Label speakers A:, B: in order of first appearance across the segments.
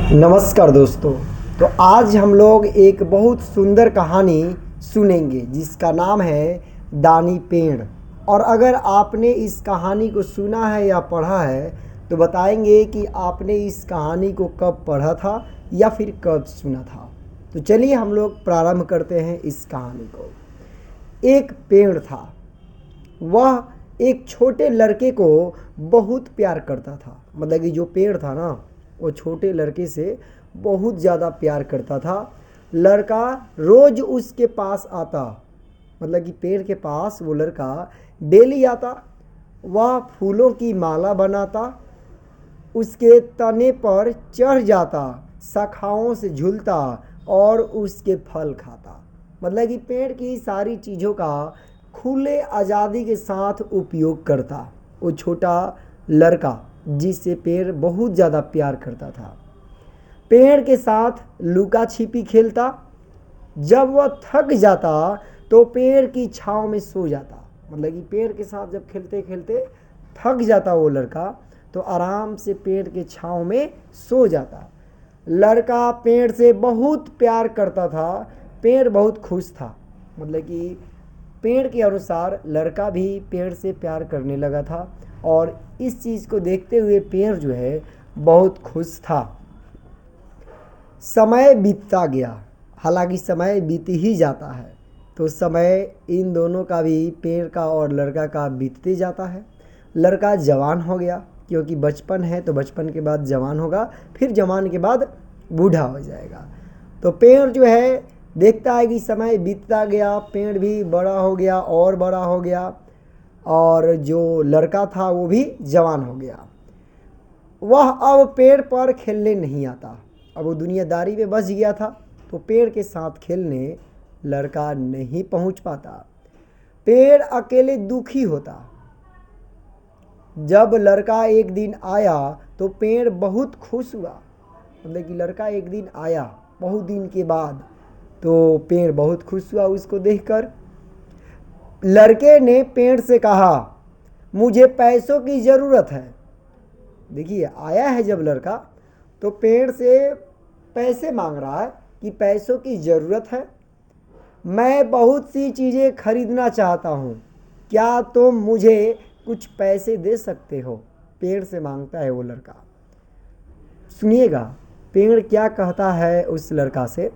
A: नमस्कार दोस्तों। तो आज हम लोग एक बहुत सुंदर कहानी सुनेंगे जिसका नाम है दानी पेड़। और अगर आपने इस कहानी को सुना है या पढ़ा है तो बताएंगे कि आपने इस कहानी को कब पढ़ा था या फिर कब सुना था। तो चलिए हम लोग प्रारंभ करते हैं इस कहानी को। एक पेड़ था, वह एक छोटे लड़के को बहुत प्यार करता था। मतलब कि जो पेड़ था ना, वो छोटे लड़के से बहुत ज़्यादा प्यार करता था। लड़का रोज़ उसके पास आता, मतलब कि पेड़ के पास वो लड़का डेली आता। वह फूलों की माला बनाता, उसके तने पर चढ़ जाता, शाखाओं से झूलता और उसके फल खाता। मतलब कि पेड़ की सारी चीज़ों का खुले आज़ादी के साथ उपयोग करता वो छोटा लड़का, जिससे पेड़ बहुत ज़्यादा प्यार करता था। पेड़ के साथ लुका छिपी खेलता। जब वह थक जाता तो पेड़ की छांव में सो जाता। मतलब कि पेड़ के साथ जब खेलते खेलते थक जाता वो लड़का तो आराम से पेड़ के छांव में सो जाता। लड़का पेड़ से बहुत प्यार करता था। पेड़ बहुत खुश था। मतलब कि पेड़ के अनुसार लड़का भी पेड़ से प्यार करने लगा था और इस चीज़ को देखते हुए पेड़ जो है बहुत खुश था। समय बीतता गया, हालांकि समय बीत ही जाता है। तो समय इन दोनों का भी, पेड़ का और लड़का का, बीतते जाता है। लड़का जवान हो गया, क्योंकि बचपन है तो बचपन के बाद जवान होगा, फिर जवान के बाद बूढ़ा हो जाएगा। तो पेड़ जो है देखता है कि समय बीतता गया, पेड़ भी बड़ा हो गया और बड़ा हो गया, और जो लड़का था वो भी जवान हो गया। वह अब पेड़ पर खेलने नहीं आता। अब वो दुनियादारी में बच गया था तो पेड़ के साथ खेलने लड़का नहीं पहुंच पाता। पेड़ अकेले दुखी होता। जब लड़का एक दिन आया तो पेड़ बहुत खुश हुआ। मतलब कि लड़का एक दिन आया बहुत दिन के बाद, तो पेड़ बहुत खुश हुआ उसको देखकर। लड़के ने पेड़ से कहा, मुझे पैसों की ज़रूरत है। देखिए, आया है जब लड़का तो पेड़ से पैसे मांग रहा है कि पैसों की ज़रूरत है, मैं बहुत सी चीज़ें खरीदना चाहता हूँ, क्या तुम मुझे कुछ पैसे दे सकते हो। पेड़ से मांगता है वो लड़का। सुनिएगा पेड़ क्या कहता है उस लड़का से।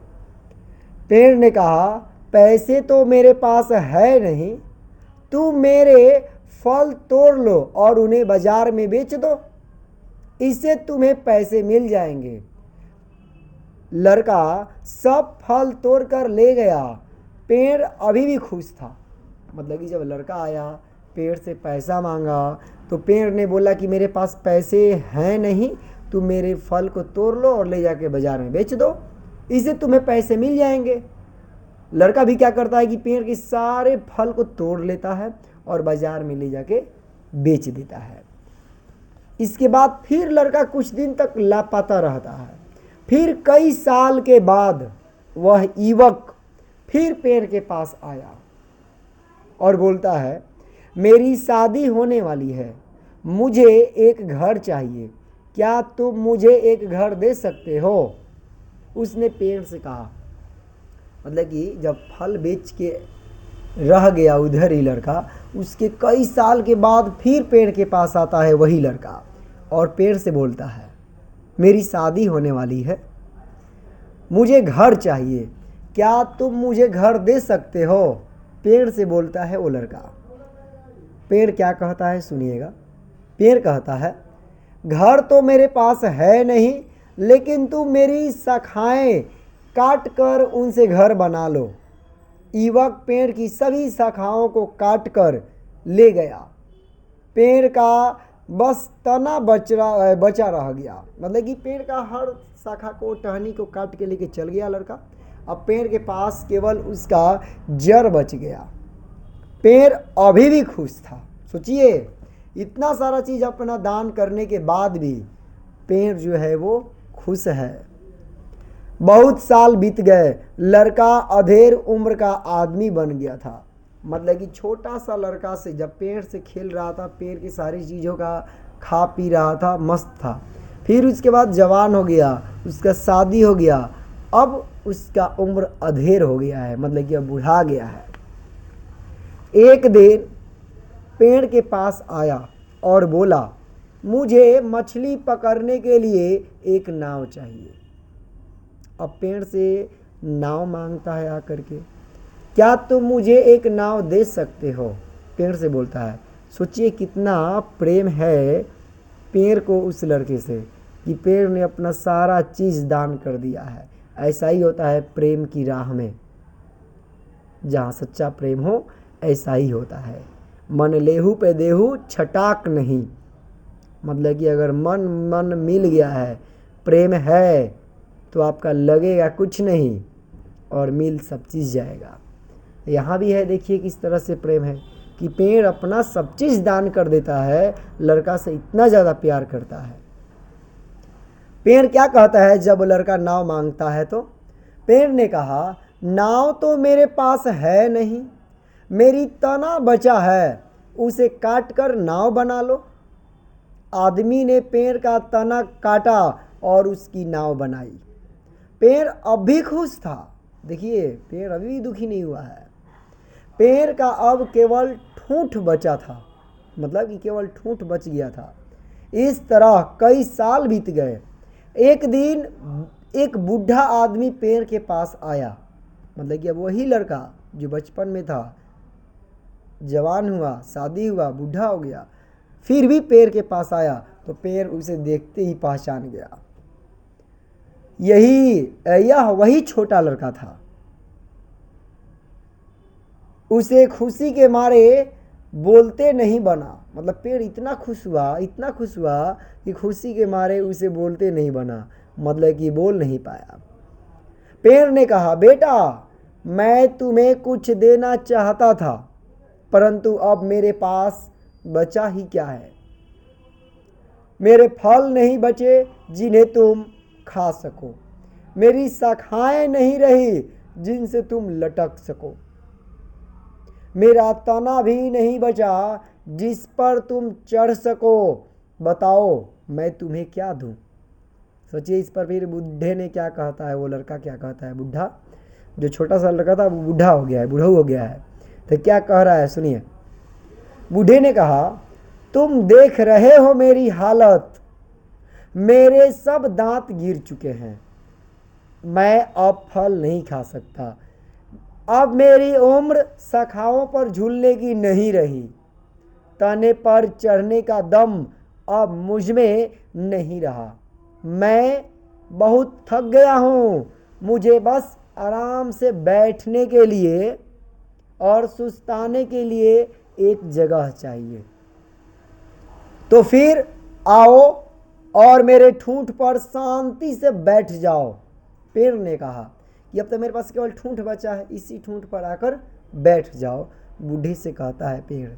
A: पेड़ ने कहा, पैसे तो मेरे पास है नहीं, तुम मेरे फल तोड़ लो और उन्हें बाजार में बेच दो, इससे तुम्हें पैसे मिल जाएंगे। लड़का सब फल तोड़ कर ले गया। पेड़ अभी भी खुश था। मतलब कि जब लड़का आया, पेड़ से पैसा मांगा, तो पेड़ ने बोला कि मेरे पास पैसे हैं नहीं, तुम मेरे फल को तोड़ लो और ले जाके बाजार में बेच दो, इससे तुम्हें पैसे मिल जाएंगे। लड़का भी क्या करता है कि पेड़ के सारे फल को तोड़ लेता है और बाजार में ले जाके बेच देता है। इसके बाद फिर लड़का कुछ दिन तक लापता रहता है। फिर कई साल के बाद वह युवक फिर पेड़ के पास आया और बोलता है, मेरी शादी होने वाली है, मुझे एक घर चाहिए, क्या तुम मुझे एक घर दे सकते हो। उसने पेड़ से कहा। मतलब कि जब फल बेच के रह गया उधर ही लड़का, उसके कई साल के बाद फिर पेड़ के पास आता है वही लड़का और पेड़ से बोलता है, मेरी शादी होने वाली है, मुझे घर चाहिए, क्या तुम मुझे घर दे सकते हो। पेड़ से बोलता है वो लड़का। पेड़ क्या कहता है सुनिएगा। पेड़ कहता है, घर तो मेरे पास है नहीं, लेकिन तुम मेरी शाखाएं काट कर उनसे घर बना लो। युवक पेड़ की सभी शाखाओं को काट कर ले गया। पेड़ का बस तना बचा रह गया। मतलब कि पेड़ का हर शाखा को, टहनी को काट के लेके चल गया लड़का। अब पेड़ के पास केवल उसका जड़ बच गया। पेड़ अभी भी खुश था। सोचिए, इतना सारा चीज़ अपना दान करने के बाद भी पेड़ जो है वो खुश है। बहुत साल बीत गए। लड़का अधेड़ उम्र का आदमी बन गया था। मतलब कि छोटा सा लड़का से जब पेड़ से खेल रहा था, पेड़ की सारी चीज़ों का खा पी रहा था, मस्त था। फिर उसके बाद जवान हो गया, उसका शादी हो गया, अब उसका उम्र अधेड़ हो गया है, मतलब कि अब बुढ़ा गया है। एक दिन पेड़ के पास आया और बोला, मुझे मछली पकड़ने के लिए एक नाव चाहिए। अब पेड़ से नाव मांगता है आकर के, क्या तुम मुझे एक नाव दे सकते हो? पेड़ से बोलता है। सोचिए कितना प्रेम है पेड़ को उस लड़के से कि पेड़ ने अपना सारा चीज़ दान कर दिया है। ऐसा ही होता है प्रेम की राह में, जहाँ सच्चा प्रेम हो ऐसा ही होता है। मन लेहू पे देहू छटाक नहीं, मतलब कि अगर मन मिल गया है, प्रेम है, तो आपका लगेगा कुछ नहीं और मिल सब चीज़ जाएगा। यहाँ भी है, देखिए किस तरह से प्रेम है कि पेड़ अपना सब चीज़ दान कर देता है, लड़का से इतना ज़्यादा प्यार करता है। पेड़ क्या कहता है जब लड़का नाव मांगता है तो? पेड़ ने कहा, नाव तो मेरे पास है नहीं, मेरी तना बचा है, उसे काट कर नाव बना लो। आदमी ने पेड़ का तना काटा और उसकी नाव बनाई। पेड़ अब भी खुश था। देखिए पेड़ अभी भी दुखी नहीं हुआ है। पेड़ का अब केवल ठूंठ बचा था, मतलब कि केवल ठूंठ बच गया था। इस तरह कई साल बीत गए। एक दिन एक बूढ़ा आदमी पेड़ के पास आया, मतलब कि अब वही लड़का जो बचपन में था, जवान हुआ, शादी हुआ, बूढ़ा हो गया, फिर भी पेड़ के पास आया तो पेड़ उसे देखते ही पहचान गया। यह वही छोटा लड़का था। उसे खुशी के मारे बोलते नहीं बना, मतलब पेड़ इतना खुश हुआ कि खुशी के मारे उसे बोलते नहीं बना, मतलब कि बोल नहीं पाया। पेड़ ने कहा, बेटा मैं तुम्हें कुछ देना चाहता था, परंतु अब मेरे पास बचा ही क्या है। मेरे फल नहीं बचे जिन्हें तुम खा सको, मेरी शाखाएं नहीं रही जिनसे तुम लटक सको, मेरा तना भी नहीं बचा जिस पर तुम चढ़ सको। बताओ मैं तुम्हें क्या दूं? सोचिए इस पर फिर बूढ़े ने क्या कहता है, वो लड़का क्या कहता है, बूढ़ा जो छोटा सा लड़का था वो बूढ़ा हो गया है, बूढ़ा हो गया है, तो क्या कह रहा है सुनिए। बूढ़े ने कहा, तुम देख रहे हो मेरी हालत, मेरे सब दांत गिर चुके हैं, मैं अब फल नहीं खा सकता, अब मेरी उम्र शाखाओं पर झूलने की नहीं रही, तने पर चढ़ने का दम अब मुझ में नहीं रहा, मैं बहुत थक गया हूँ, मुझे बस आराम से बैठने के लिए और सुस्ताने के लिए एक जगह चाहिए। तो फिर आओ और मेरे ठूंठ पर शांति से बैठ जाओ। पेड़ ने कहा कि अब तो मेरे पास केवल ठूंठ बचा है, इसी ठूंठ पर आकर बैठ जाओ। बूढ़े से कहता है पेड़।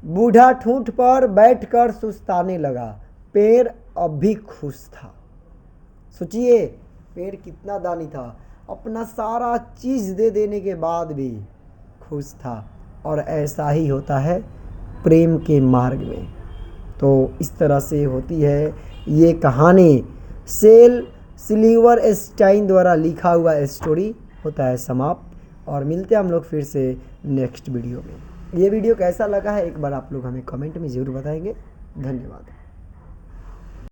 A: बूढ़ा ठूंठ पर बैठकर सुस्ताने लगा। पेड़ अब भी खुश था। सोचिए पेड़ कितना दानी था, अपना सारा चीज़ दे देने के बाद भी खुश था। और ऐसा ही होता है प्रेम के मार्ग में। तो इस तरह से होती है ये कहानी। सेल सिल्वरस्टाइन द्वारा लिखा हुआ स्टोरी होता है समाप्त। और मिलते हैं हम लोग फिर से नेक्स्ट वीडियो में। ये वीडियो कैसा लगा है एक बार आप लोग हमें कमेंट में ज़रूर बताएंगे। धन्यवाद।